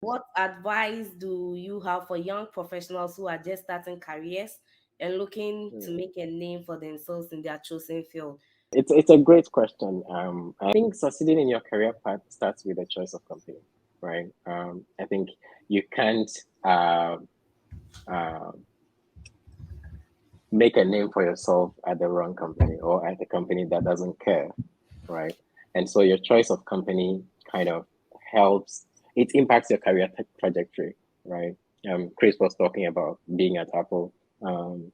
What advice do you have for young professionals who are just starting careers and looking to Mm. make a name for themselves in their chosen field? It's a great question. I think succeeding in your career path starts with a choice of company, right? I think you can't uh, uh, make a name for yourself at the wrong company or at a company that doesn't care, right? And so your choice of company kind of helps, it impacts your career trajectory, right? Chris was talking about being at Apple, um,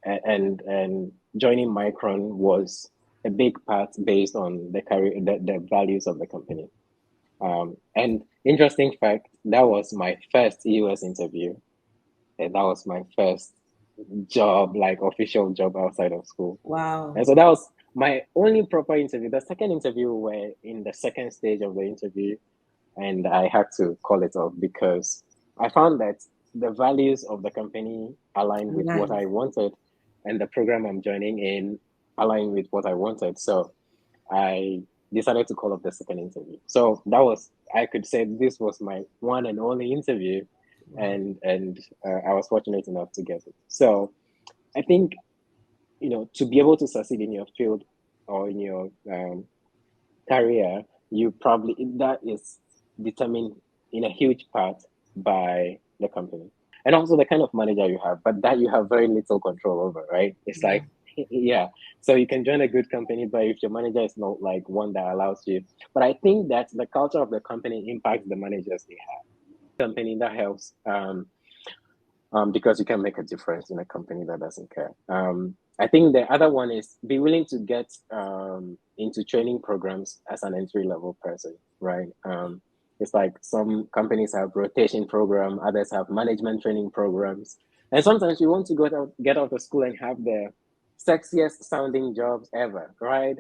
and joining Micron was a big part based on the career, the values of the company. And interesting fact, that was my first US interview, and that was my first job, like official job outside of school. And Wow. so that was my only proper interview. The second interview were in the second stage of the interview, and I had to call it off because I found that the values of the company aligned with what I Nice. wanted, and the program I'm joining in aligned with what I wanted. So I decided to call off the second interview. So that was, I could say, this was my one and only interview, Wow. and I was fortunate enough to get it. So I think, to be able to succeed in your field or in your career, you probably, that is determined in a huge part by the company and also the kind of manager you have, but that you have very little control over, right? It's Yeah. like, yeah. So you can join a good company, but if your manager is not like one that allows you, but I think that the culture of the company impacts the managers they have. Company that helps, because you can make a difference in a company that doesn't care. I think the other one is be willing to get into training programs as an entry level person, right? It's like some companies have rotation program, others have management training programs, and sometimes you want to get out of school and have the sexiest sounding jobs ever, right?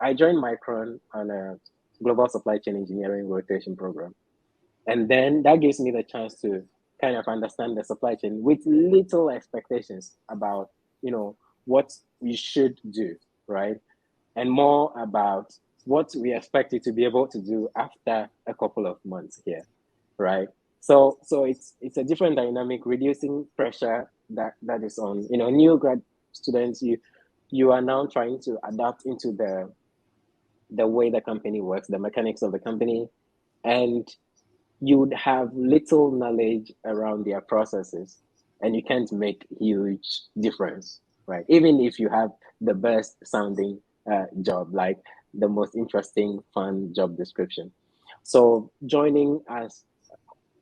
I joined Micron on a global supply chain engineering rotation program, and then that gives me the chance to kind of understand the supply chain with little expectations about, you know, what we should do, right? And more about what we expect it to be able to do after a couple of months here, right? So it's a different dynamic, reducing pressure that is on, new grad students. You are now trying to adapt into the way the company works, the mechanics of the company, and you would have little knowledge around their processes, and you can't make huge difference, right? Even if you have the best sounding job, like the most interesting fun job description. So joining us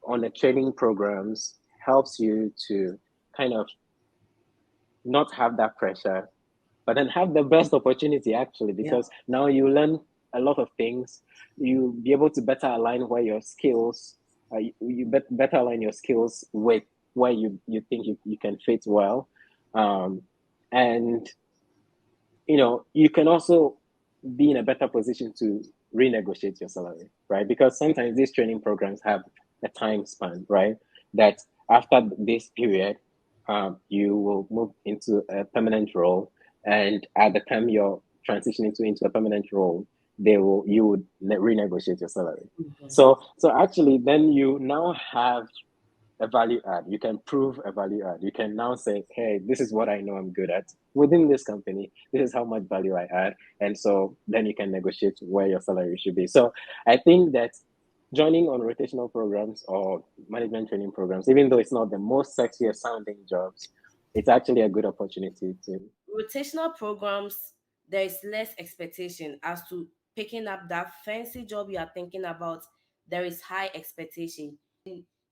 on the training programs helps you to kind of not have that pressure, but then have the best opportunity actually, Yeah. because now you learn a lot of things. You be able to better align where your skills, better align your skills with where you think you can fit well. Um, and you can also be in a better position to renegotiate your salary, right? Because sometimes these training programs have a time span, right? That after this period, you will move into a permanent role, and at the time you're transitioning into a permanent role, you would renegotiate your salary. Mhm. So actually, then you now have a value add. You can prove a value add. You can now say, hey, this is what I know I'm good at within this company. This is how much value I add. And so then you can negotiate where your salary should be. So I think that joining on rotational programs or management training programs, even though it's not the most sexiest sounding jobs, it's actually a good opportunity to. Rotational programs, there is less expectation as to picking up that fancy job you are thinking about. There is high expectation.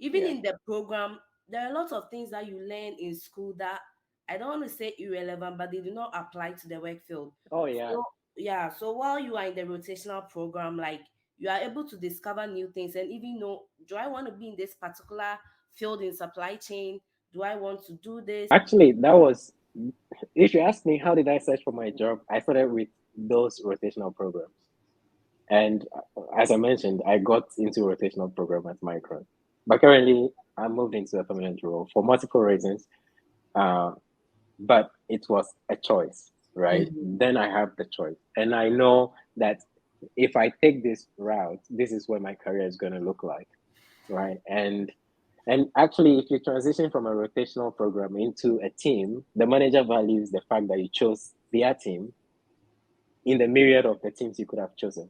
Even Yeah. in the program, there are a lot of things that you learn in school that I don't want to say irrelevant, but they do not apply to the work field. Oh, yeah. So yeah, so while you are in the rotational program, like you are able to discover new things and even know, do I want to be in this particular field in supply chain? Do I want to do this? Actually, that was, if you ask me, how did I search for my job? I started with those rotational programs. And as I mentioned, I got into a rotational program at Micron. But currently, I moved into a permanent role for multiple reasons. Uh, but it was a choice, right? Mhm. Then I have the choice. And I know that if I take this route, this is what my career is going to look like. right? And actually, if you transition from a rotational program into a team, the manager values the fact that you chose their team in the myriad of the teams you could have chosen.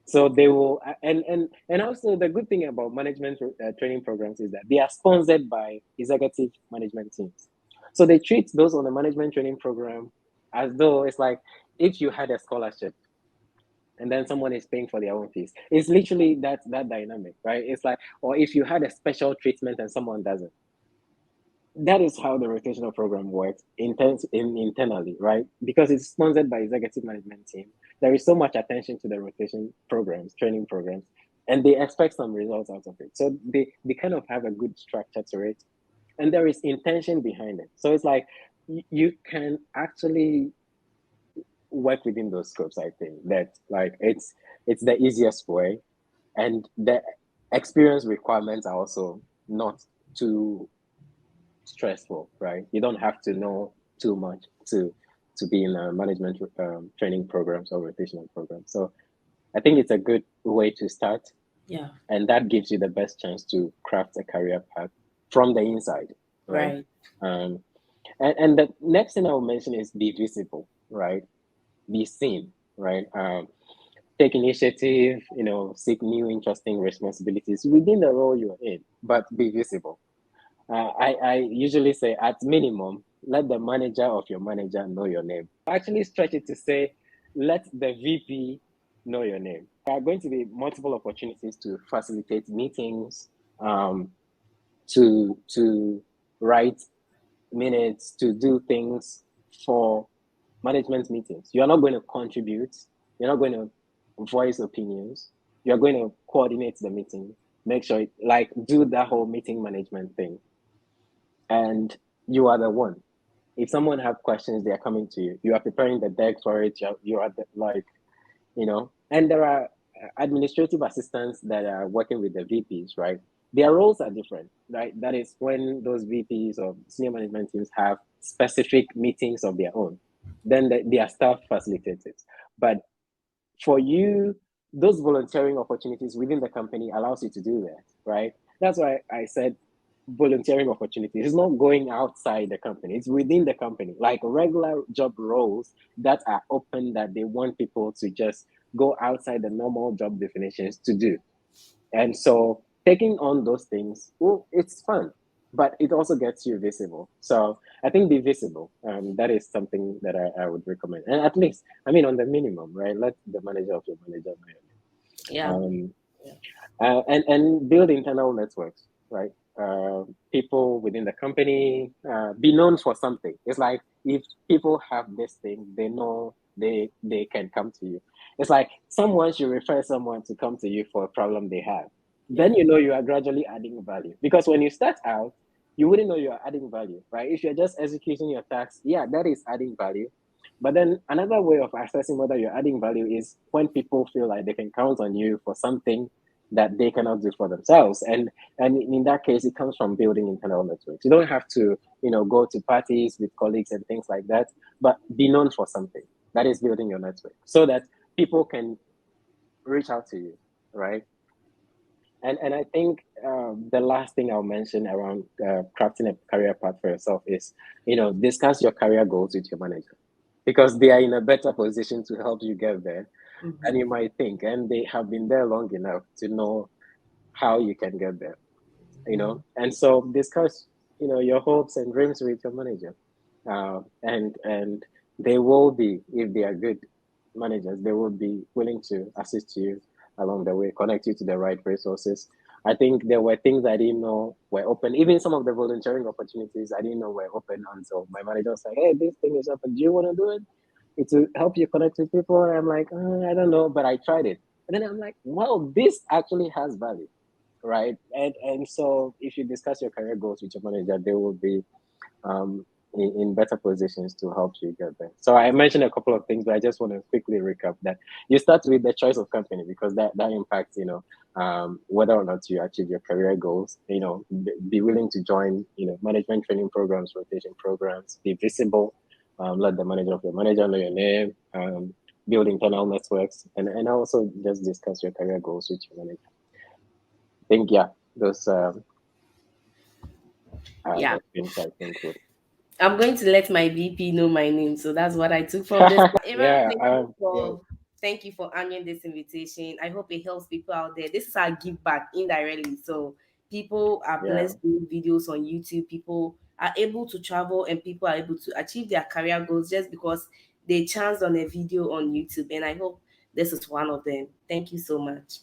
So they will, and also the good thing about management training programs is that they are sponsored by executive management teams. So they treat those on the management training program as though it's like if you had a scholarship and then someone is paying for their own fees. It's literally that dynamic, right? It's like, or if you had a special treatment and someone doesn't. That is how the rotational program works internally, right? Because it's sponsored by executive management team. There is so much attention to the rotation programs, training programs, and they expect some results out of it. So they kind of have a good structure to it, and there is intention behind it. So it's like you can actually work within those scopes. I think that like it's the easiest way, and the experience requirements are also not too stressful, right? You don't have to know too much to be in a management training programs or rotational programs. So I think it's a good way to start, Yeah. and that gives you the best chance to craft a career path from the inside, right? Right. Um, and the next thing I will mention is be visible, right? Be seen, right? Take initiative, seek new interesting responsibilities within the role you're in, but be visible. I usually say at minimum, let the manager of your manager know your name. Actually stretch it to say, let the VP know your name. There are going to be multiple opportunities to facilitate meetings, to write minutes, to do things for management meetings. You're not going to contribute. You're not going to voice opinions. You're going to coordinate the meeting. Make sure, like, do that whole meeting management thing, and you are the one. If someone have questions, they are coming to you. You are preparing the deck for it. You are the, like, and there are administrative assistants that are working with the VPs, right? Their roles are different, right? That is when those VPs or senior management teams have specific meetings of their own, then their staff facilitates it. But for you, those volunteering opportunities within the company allows you to do that, right? That's why I said volunteering opportunities. It's not going outside the company, it's within the company, like regular job roles that are open that they want people to just go outside the normal job definitions to do. And so taking on those things, well, it's fun, but it also gets you visible. So I think be visible. That is something that I would recommend. And at least, I mean, on the minimum, right? Let the manager of your manager Yeah. know. Yeah. And build internal networks, right? People within the company, be known for something. It's like if people have this thing, they know they can come to you. It's like someone should refer someone to come to you for a problem they have. Yeah. Then you know you are gradually adding value. Because when you start out, you wouldn't know you are adding value, right? If you're just executing your tasks, yeah, that is adding value. But then another way of assessing whether you're adding value is when people feel like they can count on you for something that they cannot do for themselves. And in that case, it comes from building internal networks. You don't have to, go to parties with colleagues and things like that, but be known for something. That is building your network so that people can reach out to you, right? And I think the last thing I'll mention around crafting a career path for yourself is, discuss your career goals with your manager because they are in a better position to help you get there than Mm-hmm. you might think, and they have been there long enough to know how you can get there. And so discuss, your hopes and dreams with your manager, and they will be, if they are good managers, they will be willing to assist you along the way, connect you to the right resources. I think there were things I didn't know were open. Even some of the volunteering opportunities I didn't know were open until my manager was like, "Hey, this thing is open. Do you want to do it? It's to help you connect with people." And I'm like, I don't know, but I tried it, and then I'm like, "Wow, this actually has value." Right, and so if you discuss your career goals with your manager, they will be in better positions to help you get there. So I mentioned a couple of things, but I just want to quickly recap that you start with the choice of company because that impacts, whether or not you achieve your career goals. Be willing to join, management training programs, rotation programs, be visible, let the manager of your manager know your name, build internal networks, and also just discuss your career goals with your manager. I think, yeah, those are Yeah. the things I think would. I'm going to let my VP know my name. So that's what I took from this. Aaron, Yeah, yeah, thank you for honoring this invitation. I hope it helps people out there. This is our give back indirectly. So people are yeah. blessed with videos on YouTube. People are able to travel and people are able to achieve their career goals just because they chanced on a video on YouTube. And I hope this is one of them. Thank you so much.